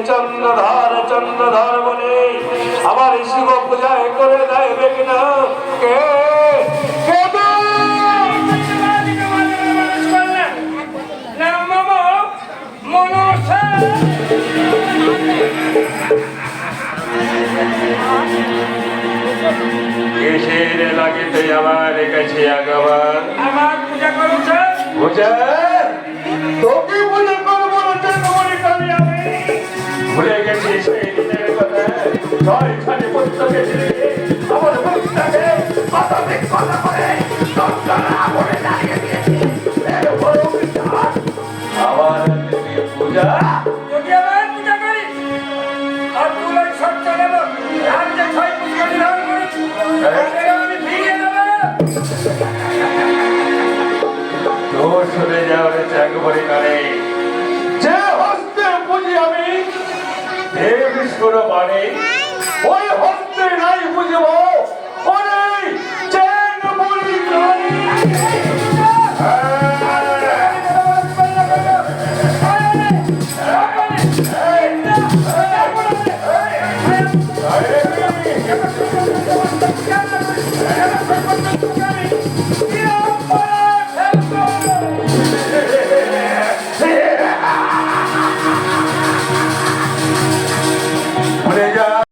চন্দ্রধর চন্দ্রধর বলে আবার শিব পূজায় করে দেবে কিনা কে কিসের লাগিতে আমার কাছে আগবার আমার পূজা করেছে পূজা তোকে পূজা করবো আমি ভুলে গেছি সেই দিনের কথা ছয় খানে পুত্রকে ছেড়ে আমার ভক্তকে কথাতে কথা করে আগুনে দাঁড়িয়ে দিয়েছি আমার পূজা যদি আমার পূজা করিস আর তুলাই সত্য নেব আর যে ছয় পুত্র নির্ধারণ করেছি আমি ফিরিয়ে দেবো তোর চলে যাওয়ার চাকরি করে যে হস্তে পুঁজি আমি দেব বিষ্ণুর মানে ওই হস্তে নাই বুঝব